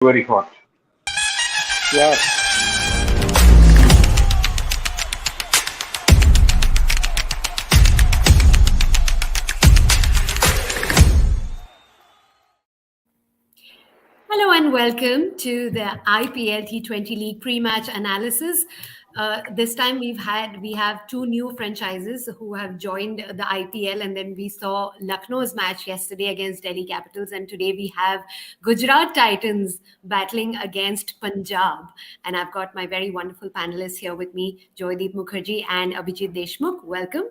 Very hot. Yeah. Hello and welcome to the IPL T20 League pre-match analysis. This time we have two new franchises who have joined the IPL, and then we saw Lucknow's match yesterday against Delhi Capitals, and today we have Gujarat Titans battling against Punjab. And I've got my very wonderful panelists here with me, Joydeep Mukherjee and Abhijit Deshmukh. Welcome.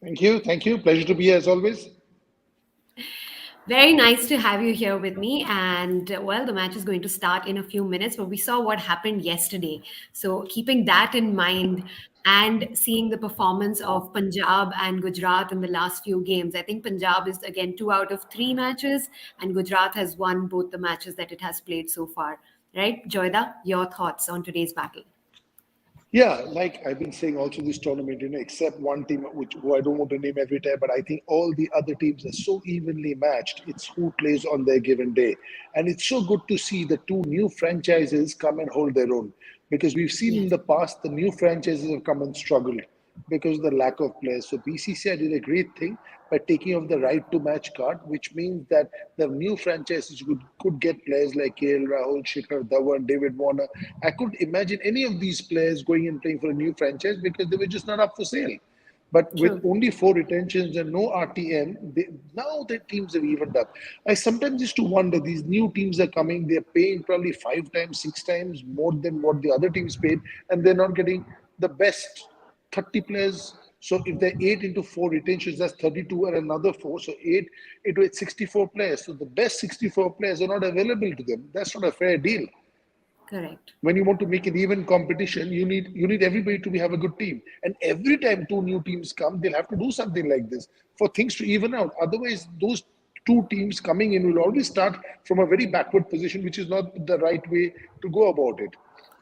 Thank you. Thank you. Pleasure to be here as always. Very nice to have you here with me. And well, the match is going to start in a few minutes, but we saw what happened yesterday. So, keeping that in mind and seeing the performance of Punjab and Gujarat in the last few games, I think Punjab is again 2 out of 3 matches, and Gujarat has won both the matches that it has played so far. Right? Joyda, your thoughts on today's battle? Yeah, like I've been saying also this tournament, except one team who I don't want to name every time, but I think all the other teams are so evenly matched. It's who plays on their given day. And it's so good to see the two new franchises come and hold their own. Because we've seen in Yes. the past the new franchises have come and struggled because of the lack of players. So BCCI did a great thing by taking off the right to match card, which means that the new franchises could get players like KL Rahul, Shikhar Dhawan, David Warner. I couldn't imagine any of these players going and playing for a new franchise because they were just not up for sale. But with True. only 4 retentions and no RTM, now the teams have evened up. I sometimes used to wonder, these new teams are coming, they're paying probably 5 times, 6 times more than what the other teams paid, and they're not getting the best 30 players. So if they're 8 into 4 retentions, that's 32 and another 4. So 8 into 8, 64 players. So the best 64 players are not available to them. That's not a fair deal. Correct. When you want to make an even competition, you need everybody to have a good team. And every time two new teams come, they'll have to do something like this for things to even out. Otherwise, those two teams coming in will always start from a very backward position, which is not the right way to go about it.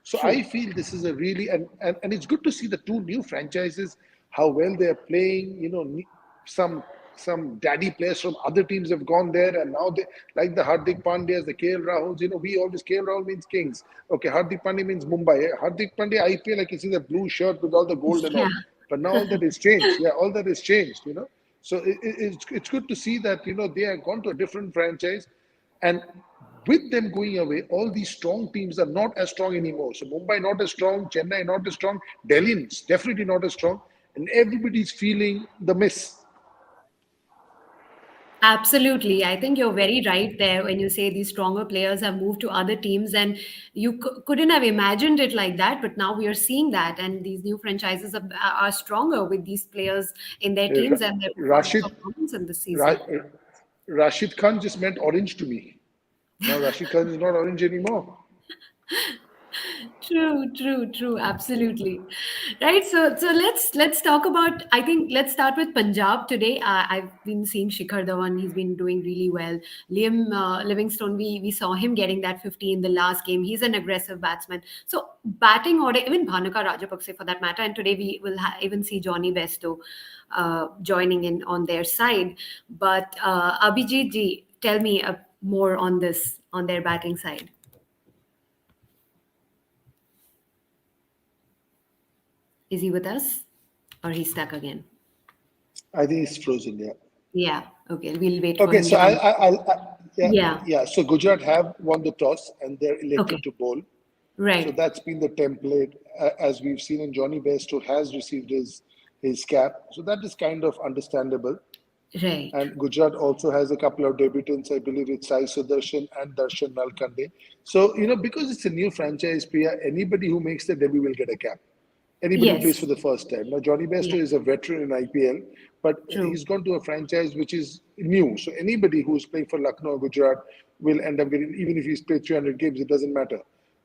So I True. feel this is a really and it's good to see the two new franchises how well they're playing. Some some daddy players from other teams have gone there, and now they like the Hardik Pandyas, the KL Rahuls. We always KL Rahul means Kings. Okay, Hardik Pandya means Mumbai. Hardik Pandya IPL, I can see the blue shirt with all the gold and Yeah. all. But now all that is changed. Yeah, all that is changed. So it's good to see that they have gone to a different franchise, and with them going away, all these strong teams are not as strong anymore. So Mumbai not as strong, Chennai not as strong, Delhi is definitely not as strong, and everybody's feeling the miss. Absolutely. I think you're very right there when you say these stronger players have moved to other teams, and you couldn't have imagined it like that. But now we are seeing that, and these new franchises are stronger with these players in their teams and their Rashid performance in this season. Ra- Rashid Khan just meant orange to me. Now Rashid Khan is not orange anymore. True, true, true. Absolutely. Right. So let's talk about. I think let's start with Punjab today. I've been seeing Shikhar Dhawan. He's been doing really well. Liam Livingstone. We saw him getting that 50 in the last game. He's an aggressive batsman. So batting order, even Bhanuka Rajapakse for that matter. And today we will even see Johnny Besto joining in on their side. But Abhijit ji, tell me more on this on their batting side. Is he with us? Or he's stuck again? I think it's frozen. Yeah. Yeah. Okay. We'll wait for Okay. him So to I, un- I, I, I yeah, Yeah. yeah. So Gujarat have won the toss and they're elected Okay. to bowl. So Right. that's been the template, as we've seen, and Johnny Bairstow has received his cap. So that is kind of understandable. Right. And Gujarat also has a couple of debutants. I believe it's Sai Sudarshan and Darshan Nalkande. So, because it's a new franchise, Priya, anybody who makes the debut will get a cap. Anybody who plays Yes. for the first time. Now, Johnny Yeah. Bairstow is a veteran in IPL, but True. he's gone to a franchise which is new. So anybody who's playing for Lucknow or Gujarat will end up getting, even if he's played 300 games, it doesn't matter.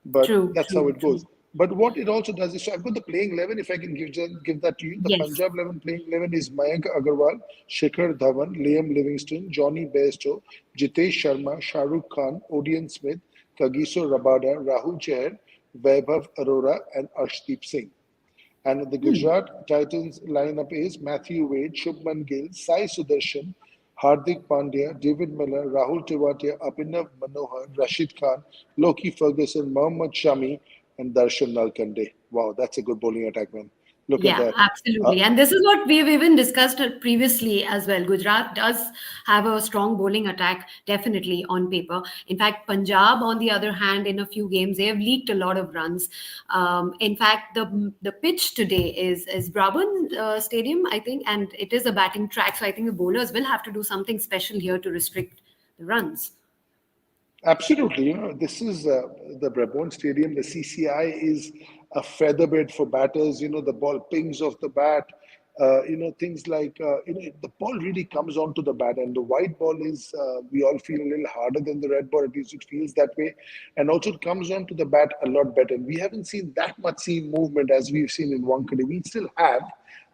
But True. that's how True. it True. goes. But what it also does is, so I've got the playing 11. If I can give that to you, the Yes. Punjab 11 playing 11 is Mayank Agarwal, Shikhar Dhawan, Liam Livingstone, Johnny Bairstow, Jitesh Sharma, Shahrukh Khan, Odion Smith, Kagiso Rabada, Rahul Chahar, Vaibhav Arora, and Arshdeep Singh. And the Hmm. Gujarat Titans lineup is Matthew Wade, Shubman Gill, Sai Sudarshan, Hardik Pandya, David Miller, Rahul Tewatia, Abhinav Manohar, Rashid Khan, Loki Ferguson, Mohammad Shami, and Darshan Nalkande. Wow, that's a good bowling attack, man. Look at Yeah, that. Uh, absolutely. And this is what we've even discussed previously as well. Gujarat does have a strong bowling attack, definitely on paper. In fact, Punjab, on the other hand, in a few games, they have leaked a lot of runs. In fact, the pitch today is Brabant Stadium, I think, and it is a batting track. So I think the bowlers will have to do something special here to restrict the runs. Absolutely. This is the Brabant Stadium. The CCI is a featherbed for batters. The ball pings off the bat. Things like, the ball really comes onto the bat, and the white ball is, we all feel a little harder than the red ball. At least it feels that way. And also, it comes onto the bat a lot better. We haven't seen that much seam movement as we've seen in Wankhede. We still have,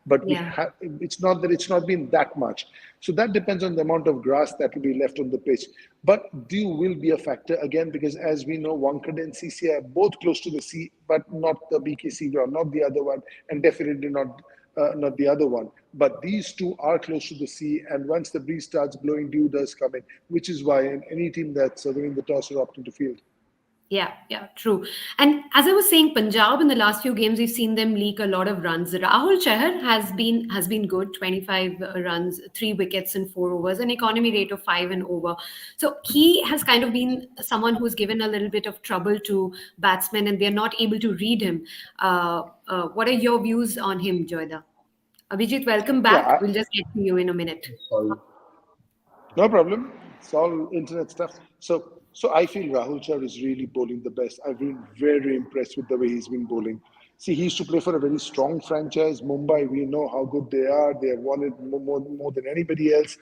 but we Yeah. have, it's not that it's not been that much. So that depends on the amount of grass that will be left on the pitch. But dew will be a factor again, because as we know, Wankhede and CC are both close to the sea, but not the BKC ground, not the other one, and definitely not the other one. But these two are close to the sea, and once the breeze starts blowing, dew does come in, which is why in any team that's winning the toss or opting to field. Yeah, yeah, true. And as I was saying, Punjab in the last few games, we've seen them leak a lot of runs. Rahul Chahar has been good, 25 runs, 3 wickets in 4 overs, an economy rate of 5 and over. So he has kind of been someone who's given a little bit of trouble to batsmen, and they're not able to read him. What are your views on him, Joyda? Abhijit, welcome Yeah, back. We'll just get to you in a minute. Sorry. no problem. It's all internet stuff. So I feel Rahul Char is really bowling the best. I've been very impressed with the way he's been bowling. See, he used to play for a very strong franchise, Mumbai. We know how good they are. They have won it more than anybody else.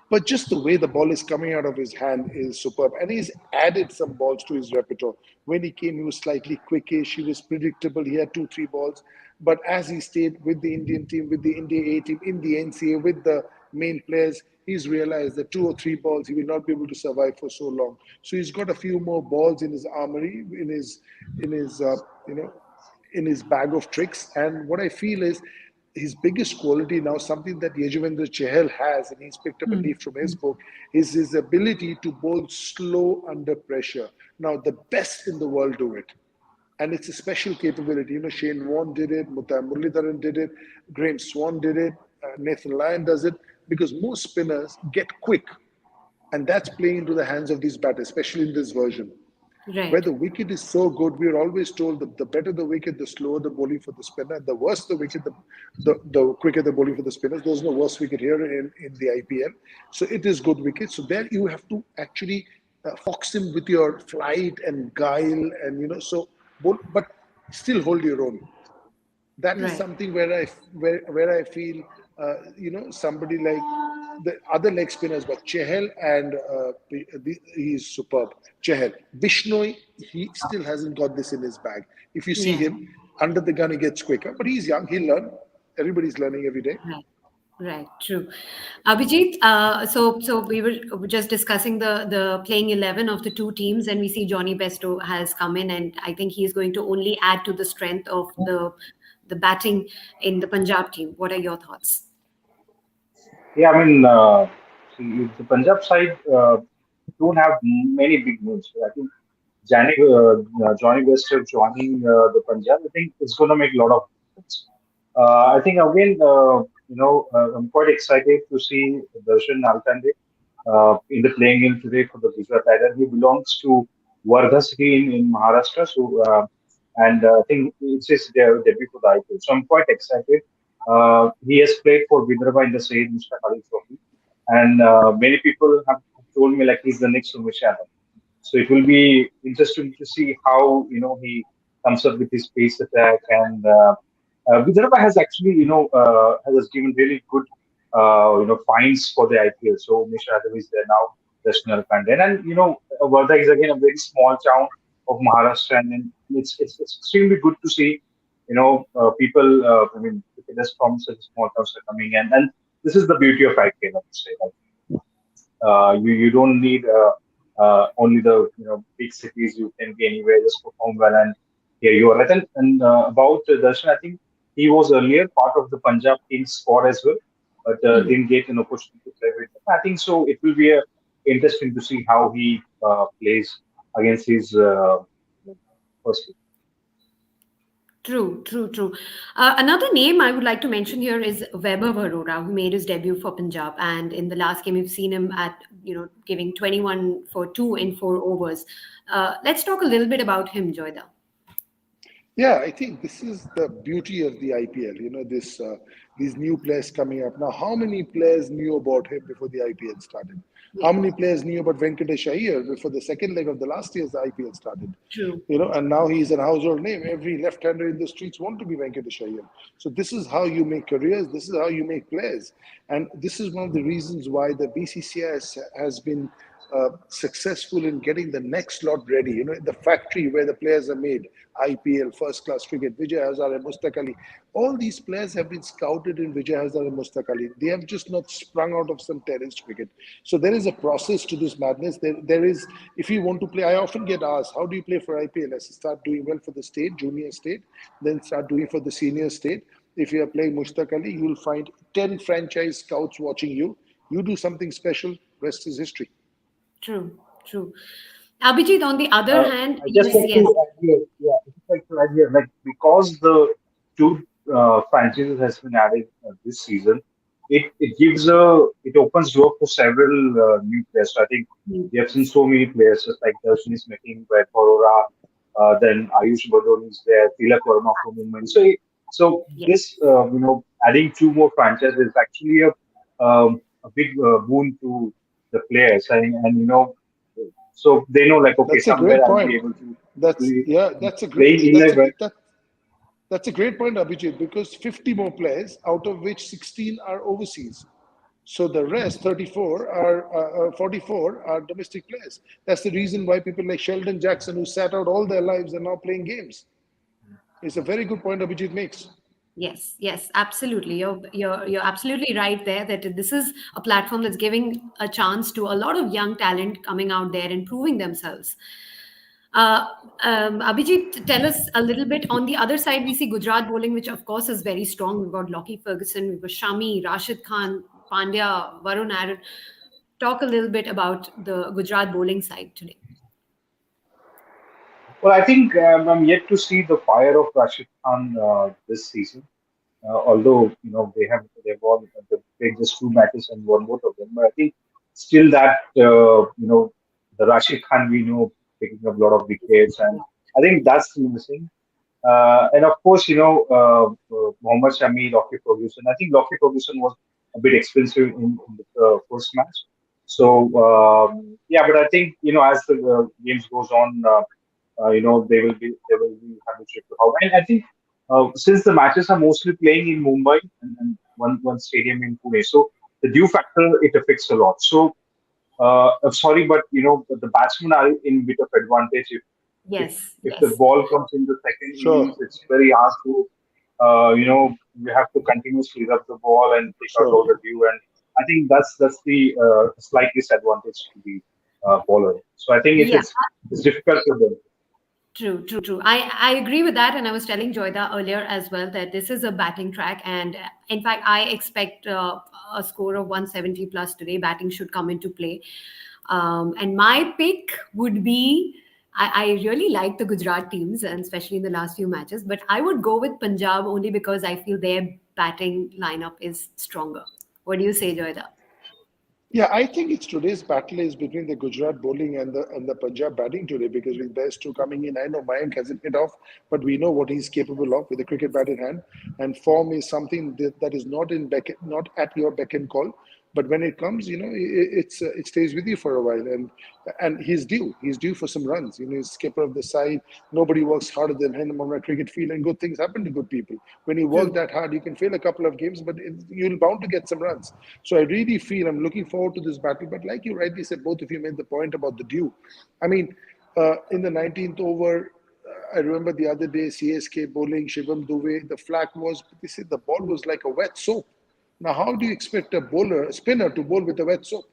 But just the way the ball is coming out of his hand is superb. And he's added some balls to his repertoire. When he came, he was slightly quickish. He was predictable. He had two, three balls. But as he stayed with the Indian team, with the India A team, in the NCA, with the main players, he's realized that two or three balls he will not be able to survive for so long. So he's got a few more balls in his armory, in his you know in his bag of tricks. And what I feel is his biggest quality now, something that Yajuvendra Chahal has, and he's picked up a leaf from his book, is his ability to bowl slow under pressure. Now, the best in the world do it. And it's a special capability. Shane Warne did it, Mutai Muralidharan did it, Graham Swan did it, Nathan Lyon does it, because most spinners get quick. And that's playing into the hands of these batters, especially in this version where Right, the wicket is so good. We are always told that the better the wicket, the slower the bowling for the spinner. The worse the wicket, the quicker the bowling for the spinners. There's no worse wicket here in the IPL. So it is good wicket. So there you have to actually fox him with your flight and guile, and but still hold your own. That is right. something where I feel somebody like the other leg spinners, but Chehel and he's superb. Chehel, Bishnoi, he still hasn't got this in his bag. If you see Yeah. him under the gun, he gets quicker, but he's young. He'll learn. Everybody's learning every day. Right. Right, true. Abhijit, so we were just discussing the playing 11 of the two teams, and we see Johnny Besto has come in, and I think he's going to only add to the strength of the batting in the Punjab team. What are your thoughts? Yeah, I mean, see, the Punjab side don't have many big names. I think Johnny Wester joining the Punjab, I think it's going to make a lot of difference. I think again, I'm quite excited to see Darshan Alkande in the playing in today for the Gujarat Titans. He belongs to Wardha city in Maharashtra, so I think it's his debut for the IPL. So I'm quite excited. He has played for Vidarbha in the Syed Mustaq Ali Trophy, and many people have told me like he's the next Umesh Yadav. So it will be interesting to see how he comes up with his pace attack. And Vidarbha has actually has given really good finds for the IPL. So Misha Yadav is there now, National Kanden, and Wardha is again a very small town of Maharashtra, and then it's extremely good to see people. I mean, cricketers from such small towns are coming, and this is the beauty of IPL, I would say. Like, you don't need only the big cities. You can be anywhere, just perform well, and here you are. And about Darshan, I think he was earlier part of the Punjab team squad as well. but Hmm. didn't get an opportunity to play with him. I think so. It will be interesting to see how he plays against his first team. True, true, true. Another name I would like to mention here is Weber Varora, who made his debut for Punjab, and in the last game, we've seen him at giving 21 for two in 4 overs. Let's talk a little bit about him, Joyda. Yeah, I think this is the beauty of the IPL. These new players coming up now. How many players knew about him before the IPL started? How Yeah, many players knew about Venkatesh Iyer before the second leg of the last year's IPL started? true, And now he's a household name. Every left-hander in the streets want to be Venkatesh Iyer. So this is how you make careers. This is how you make players, and this is one of the reasons why the BCCI has been successful in getting the next lot ready. The factory where the players are made, IPL, first class cricket, Vijay Hazare, Mustaq Ali. All these players have been scouted in Vijay Hazare and Mustaq Ali. They have just not sprung out of some terrace cricket. So there is a process to this madness. There is, if you want to play, I often get asked, how do you play for IPL? I start doing well for the state, junior state, then start doing for the senior state. If you are playing Mushtaq Ali, you'll find 10 franchise scouts watching you. You do something special, rest is history. true, true. Abhijit, on the other hand, I just yes, like yes, to add here, yeah, I just like to add here, like because the two franchises has been added this season, it gives it opens door for several new players. So I think mm, we have seen so many players, just like Darshan is making, Brett Aurora, then Ayush Badoni is there, Tilak Verma from Mumbai. So yes, this adding two more franchises is actually a big boon to the players, and so they know like okay That's a somewhere great I'll be point. able to That's play, yeah, that's a great playing in that's a a way. that, that's a great point, Abhijit, because 50 more players, out of which 16 are overseas. So the rest, 34 44 are domestic players. That's the reason why people like Sheldon Jackson, who sat out all their lives, are now playing games. It's a very good point Abhijit makes. yes, yes, absolutely. You're absolutely right there that this is a platform that's giving a chance to a lot of young talent coming out there and proving themselves. Uh, Abhijit, tell us a little bit. On the other side, we see Gujarat bowling, which of course is very strong. We've got Lockie Ferguson, we've got Shami, Rashid Khan, Pandya, Varun Aaron. Talk a little bit about the Gujarat bowling side today. Well, I think I'm yet to see the fire of Rashid Khan this season. Although they've won they played just two matches and won both of them, but I think still that the Rashid Khan we know picking up a lot of wickets, and I think that's still missing. And of course, Mohammad Shami, Lockie Ferguson. I think Lockie Ferguson was a bit expensive in the first match. So yeah, but I think as the games goes on, they will be habituated to how. And I think since the matches are mostly playing in Mumbai and one stadium in Pune, so the dew factor it affects a lot. So I'm sorry, but the batsmen are in bit of advantage if Yes, if the yes. ball comes in the second innings, Sure, it's very hard to you have to continuously rub the ball and take out all sure. the dew, and I think that's the slight disadvantage to the bowler. So I think it's Yeah. it's, it's difficult for them. True, true, true. I agree with that. And I was telling Joyda earlier as well that this is a batting track. And in fact, I expect a score of 170 plus today. Batting should come into play. And my pick would be I really like the Gujarat teams, and especially in the last few matches, but I would go with Punjab only because I feel their batting lineup is stronger. What do you say, Joyda? Yeah, I think it's today's battle is between the Gujarat bowling and the Punjab batting today because with best two coming in, I know Mayank hasn't hit off, but we know what he's capable of with a cricket bat in hand. And form is something that is not at your beck and call. But when it comes, it stays with you for a while, and he's due. He's due for some runs. He's skipper of the side. Nobody works harder than him on a cricket field, and good things happen to good people. When you work True. that hard, you can fail a couple of games, but you're bound to get some runs. So I really feel I'm looking forward to this battle. But like you rightly said, both of you made the point about the due. I mean, in the 19th over, I remember the other day, CSK bowling, Shivam Dube, the flag was, they said the ball was like a wet soap. Now, how do you expect a spinner to bowl with a wet soap?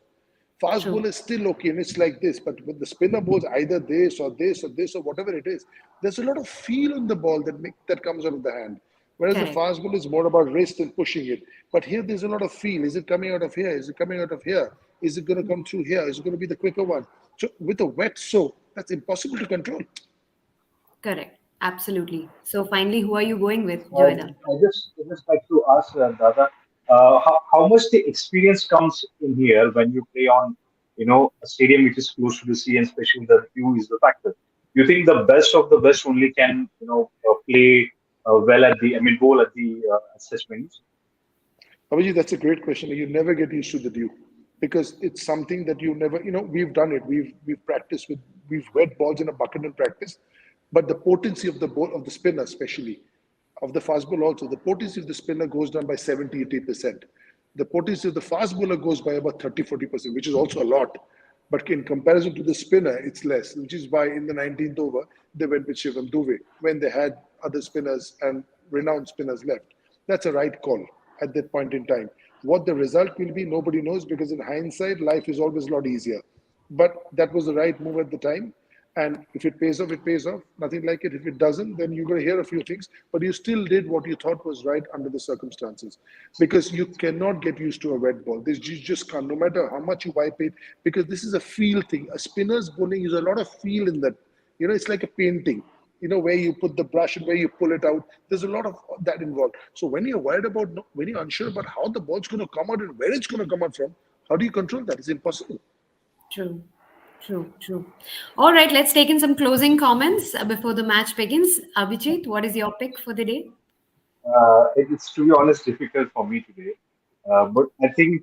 Fast True. bowler is still okay, and it's like this. But with the spinner bowls, either this or this or this or whatever it is, there's a lot of feel on the ball that comes out of the hand. Whereas the Correct. fast ball is more about wrist and pushing it. But here, there's a lot of feel. Is it coming out of here? Is it coming out of here? Is it going to come through here? Is it going to be the quicker one? So with a wet soap, that's impossible to control. Correct. Absolutely. So finally, who are you going with, Uh, Joyda? I just like to ask Dada, how much the experience comes in here when you play on, a stadium which is close to the sea, and especially the view is the factor. You think the best of the best only can, play well at the, I mean, bowl at the such venues? Abhijit, that's a great question. You never get used to the dew because it's something that you never, we've done it. We've practiced with, we've wet balls in a bucket in practice, but the potency of the ball, of the spinner, especially of the fast ball also, the potency of the spinner goes down by 70, 80%. The potency of the fast bowler goes by about 30, 40%, which is also a lot. But in comparison to the spinner, it's less, which is why in the 19th over, they went with Shivam Dube when they had other spinners and renowned spinners left. That's a right call at that point in time. What the result will be, nobody knows because in hindsight, life is always a lot easier. But that was the right move at the time. And if it pays off, it pays off. Nothing like it. If it doesn't, then you're going to hear a few things. But you still did what you thought was right under the circumstances. Because you cannot get used to a wet ball. This you just can't, no matter how much you wipe it, because this is a feel thing. A spinner's bowling is a lot of feel in that. It's like a painting. Where you put the brush and where you pull it out. There's a lot of that involved. So when you're worried about, when you're unsure about how the ball's going to come out and where it's going to come out from, how do you control that? It's impossible. True. True. True. All right. Let's take in some closing comments before the match begins. Abhijit, what is your pick for the day? It's, to be honest, difficult for me today. But I think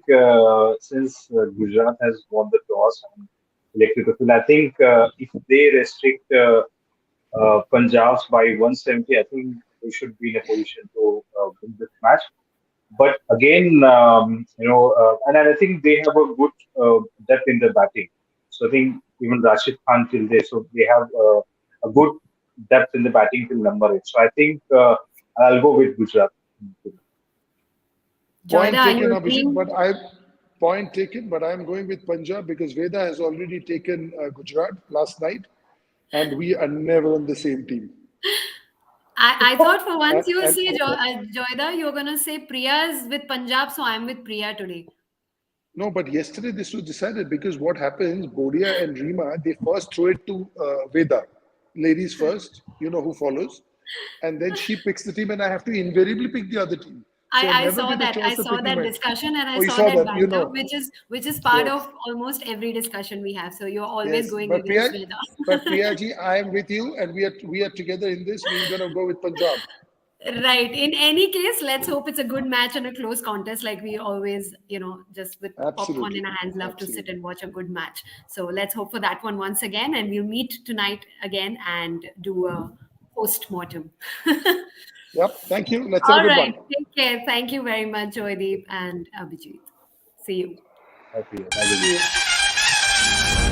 since Gujarat has won the toss and elected to field, I think if they restrict Punjab's by 170, I think they should be in a position to win this match. But again, and I think they have a good depth in the batting. So I think even Rashid Khan till there, so they have a good depth in the batting till number 8. So I think I'll go with Gujarat. Joyda, Point are taken, you Abhishek, agreeing? but I'm going with Punjab because Veda has already taken Gujarat last night, and we are never on the same team. I thought for once you would And say, Joyda, you're going to say Priya is with Punjab, so I'm with Priya today. no, but yesterday this was decided because what happens, Bodia and Rima, they first throw it to Veda, ladies first, who follows, and then she picks the team, and I have to invariably pick the other team. So I I never saw get the that. I choice of saw picking that my. discussion and I Oh, you saw saw that that, banter, which is part yes. of almost every discussion we have. So you're always Yes, going against but Veda. Priya ji, I am with you, and we are together in this. We're gonna go with Punjab. Right. In any case, let's hope it's a good match and a close contest, like we always, just with popcorn Absolutely, in our hands, love to sit absolutely. and watch a good match. So let's hope for that one once again, and we'll meet tonight again and do a post mortem. Yep. Thank you. Let's have a All good right. one. Take care. Thank you very much, Joydeep and Abhijit. See you. Happy, have a good See you.